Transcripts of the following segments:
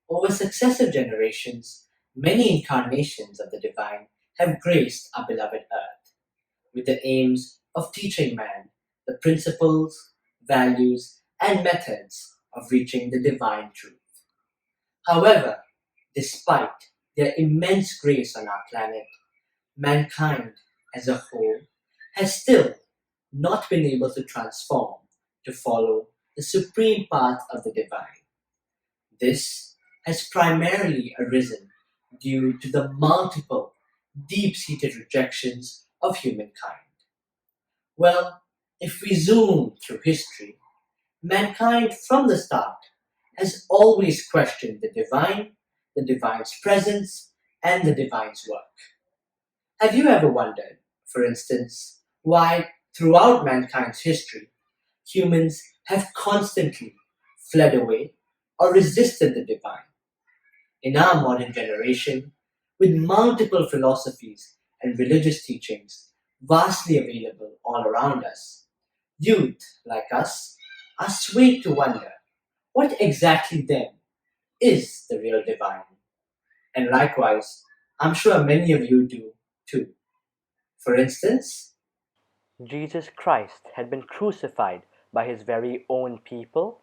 Over successive generations, many incarnations of the divine have graced our beloved earth, with the aims of teaching man the principles, values, and methods of reaching the divine truth. However, despite their immense grace on our planet, mankind as a whole has still not been able to transform to follow the supreme path of the divine. This has primarily arisen due to the multiple deep seated rejections of humankind. Well, if we zoom through history, mankind from the start has always questioned the divine's presence, and the divine's work. Have you ever wondered, for instance, why throughout mankind's history humans have constantly fled away or resisted the divine? In our modern generation, with multiple philosophies and religious teachings vastly available all around us, youth like us are swayed to wonder what exactly then is the real divine. And likewise, I'm sure many of you do too. For instance, Jesus Christ had been crucified by his very own people.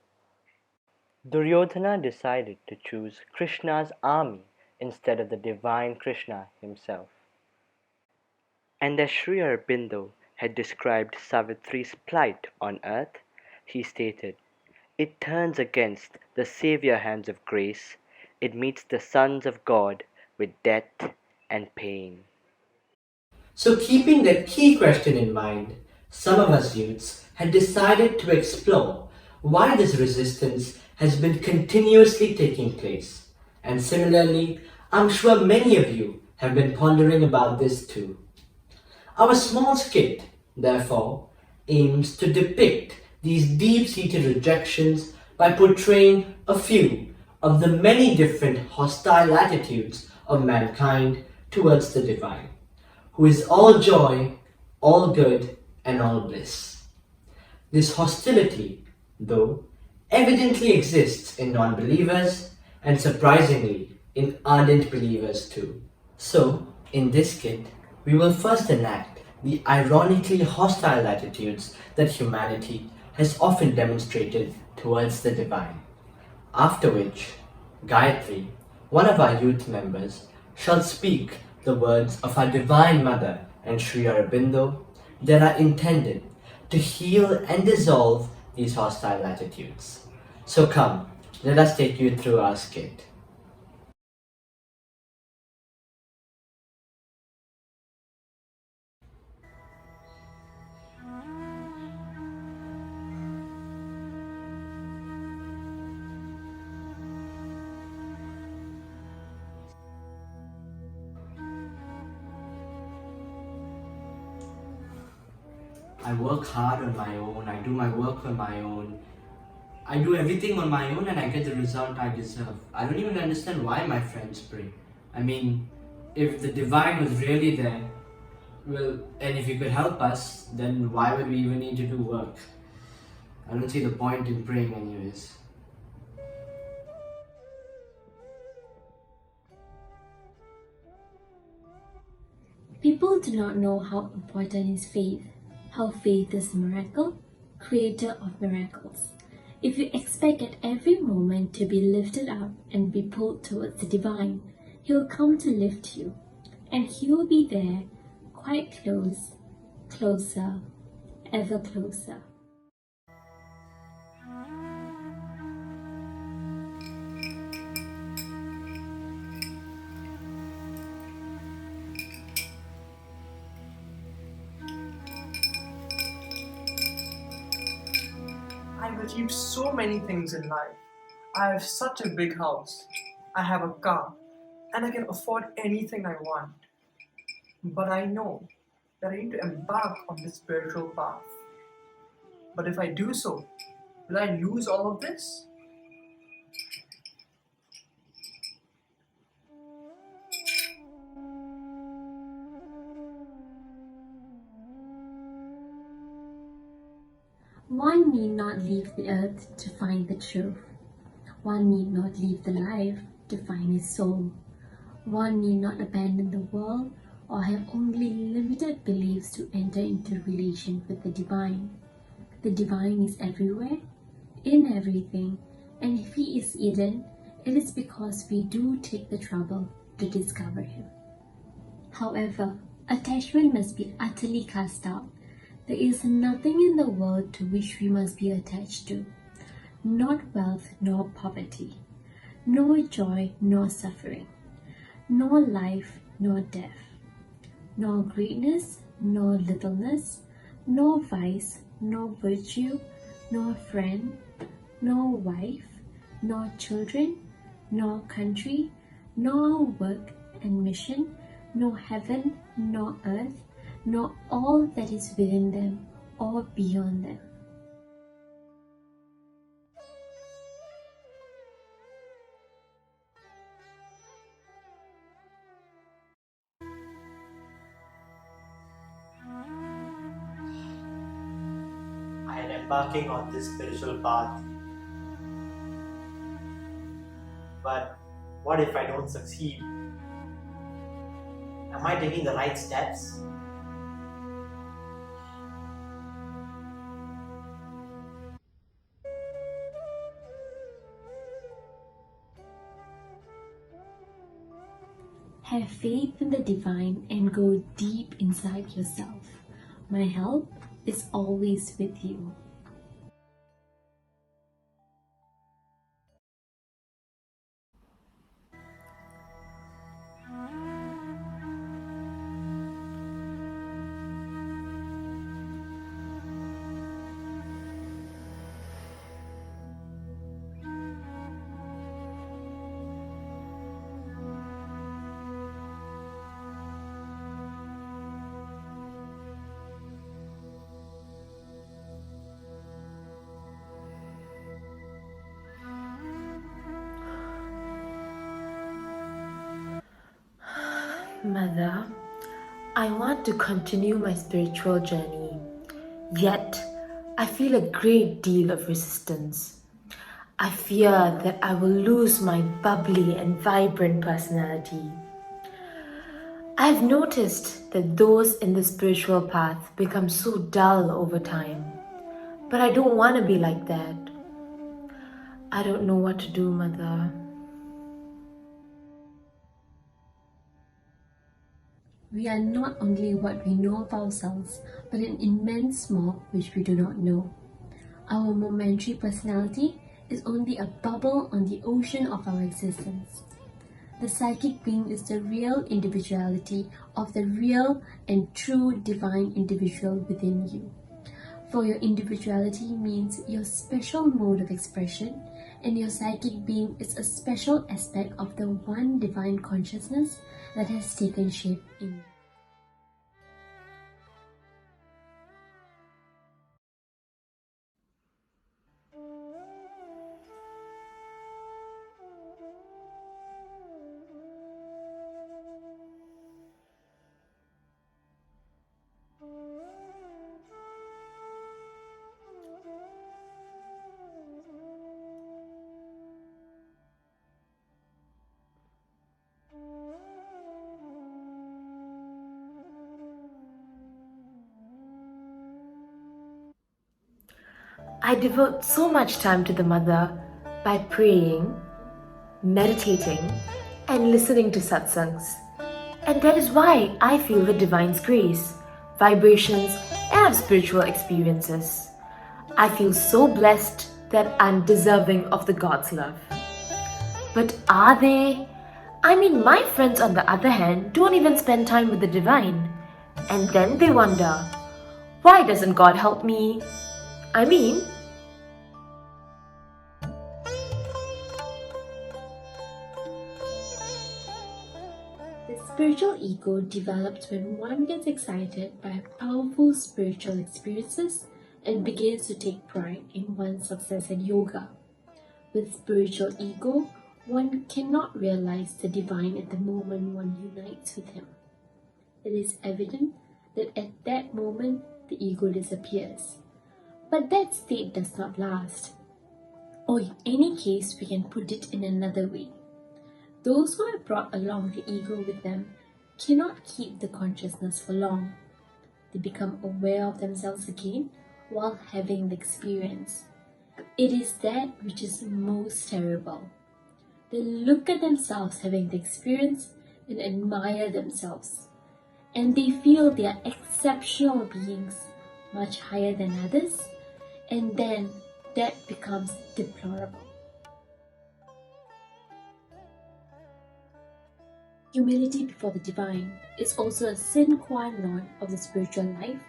Duryodhana decided to choose Krishna's army instead of the divine Krishna himself. And as Sri Aurobindo had described Savitri's plight on earth, he stated, "It turns against the saviour hands of grace, it meets the sons of God with death and pain." so keeping that key question in mind, some of us youths had decided to explore why this resistance has been continuously taking place. And similarly, I'm sure many of you have been pondering about this too. Our small skit, therefore, aims to depict these deep seated rejections by portraying a few of the many different hostile attitudes of mankind towards the divine, who is all joy, all good, and all bliss. This hostility, though, evidently exists in non believers and surprisingly in ardent believers too. So, in this skit, we will first enact the ironically hostile attitudes that humanity has often demonstrated towards the divine. After which, Gayatri, one of our youth members, shall speak the words of our Divine Mother and Sri Aurobindo that are intended to heal and dissolve these hostile attitudes. So come, let us take you through our skit. I work hard on my own, I do my work on my own, I do everything on my own and I get the result I deserve. I don't even understand why my friends pray. I mean, if the divine was really there, well, and if he could help us, then why would we even need to do work? I don't see the point in praying, anyways. People do not know how important is faith, how faith is a miracle, creator of miracles. If you expect at every moment to be lifted up and be pulled towards the divine, he will come to lift you, and he will be there, quite close, closer, ever closer. I've achieved so many things in life. I have such a big house. I have a car. And I can afford anything I want. But I know that I need to embark on this spiritual path. But if I do so, will I lose all of this? One need not leave the earth to find the truth. One need not leave the life to find his soul. One need not abandon the world or have only limited beliefs to enter into relation with the divine. The divine is everywhere, in everything, and if he is hidden, it is because we do take the trouble to discover him. However, attachment must be utterly cast out. There is nothing in the world to which we must be attached to, not wealth nor poverty, nor joy nor suffering, nor life nor death, nor greatness nor littleness, nor vice nor virtue, nor friend, nor wife, nor children, nor country, nor work and mission, nor heaven, nor earth, nor all that is within them or beyond them. I am embarking on this spiritual path. But what if I don't succeed? Am I taking the right steps? Have faith in the divine and go deep inside yourself. My help is always with you. Mother, I want to continue my spiritual journey, yet I feel a great deal of resistance. I fear that I will lose my bubbly and vibrant personality. I've noticed that those in the spiritual path become so dull over time, but I don't want to be like that. I don't know what to do, Mother. We are not only what we know of ourselves, but an immense mob which we do not know. Our momentary personality is only a bubble on the ocean of our existence. The psychic being is the real individuality of the real and true divine individual within you. For your individuality means your special mode of expression, and your psychic being is a special aspect of the one divine consciousness that has taken shape in you. I devote so much time to the Mother by praying, meditating, and listening to satsangs. And that is why I feel the Divine's grace, vibrations, and have spiritual experiences. I feel so blessed that I'm deserving of the God's love. But are they? I mean, my friends, on the other hand, don't even spend time with the Divine. And then they wonder, why doesn't God help me? I mean, the spiritual ego develops when one gets excited by powerful spiritual experiences and begins to take pride in one's success in yoga. With spiritual ego, one cannot realize the divine at the moment one unites with him. It is evident that at that moment the ego disappears. But that state does not last. Or in any case, we can put it in another way. Those who have brought along the ego with them cannot keep the consciousness for long. They become aware of themselves again while having the experience. It is that which is most terrible. They look at themselves having the experience and admire themselves. And they feel they are exceptional beings, much higher than others, and then that becomes deplorable. Humility before the divine is also a sine qua non of the spiritual life,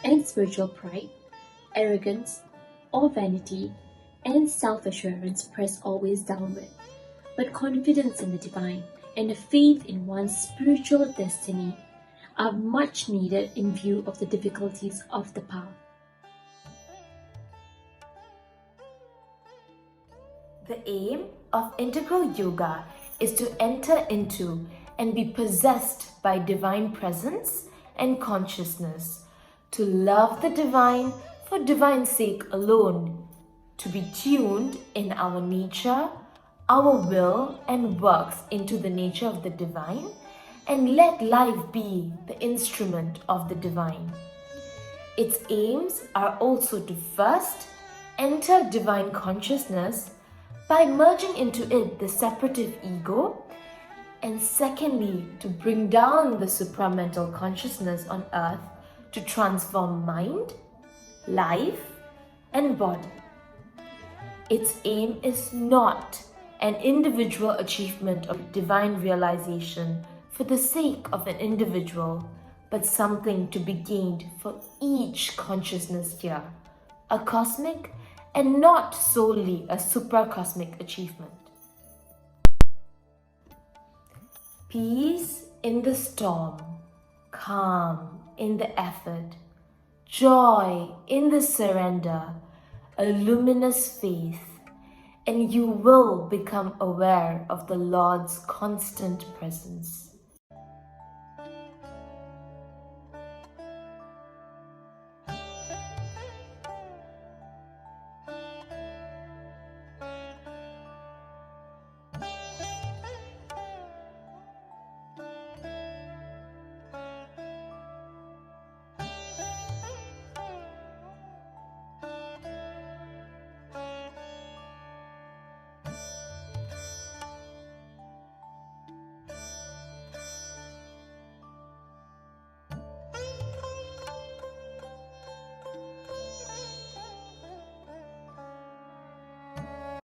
and spiritual pride, arrogance, or vanity, and self-assurance press always downward. But confidence in the divine and a faith in one's spiritual destiny are much needed in view of the difficulties of the path. The aim of integral yoga is to enter into and be possessed by divine presence and consciousness, to love the divine for divine's sake alone, to be tuned in our nature, our will and works into the nature of the divine, and let life be the instrument of the divine. Its aims are also to first enter divine consciousness by merging into it the separative ego, and secondly, to bring down the supramental consciousness on earth to transform mind, life, and body. Its aim is not an individual achievement of divine realization for the sake of an individual, but something to be gained for each consciousness here, a cosmic and not solely a supracosmic achievement. Peace in the storm, calm in the effort, joy in the surrender, a luminous faith, and you will become aware of the Lord's constant presence.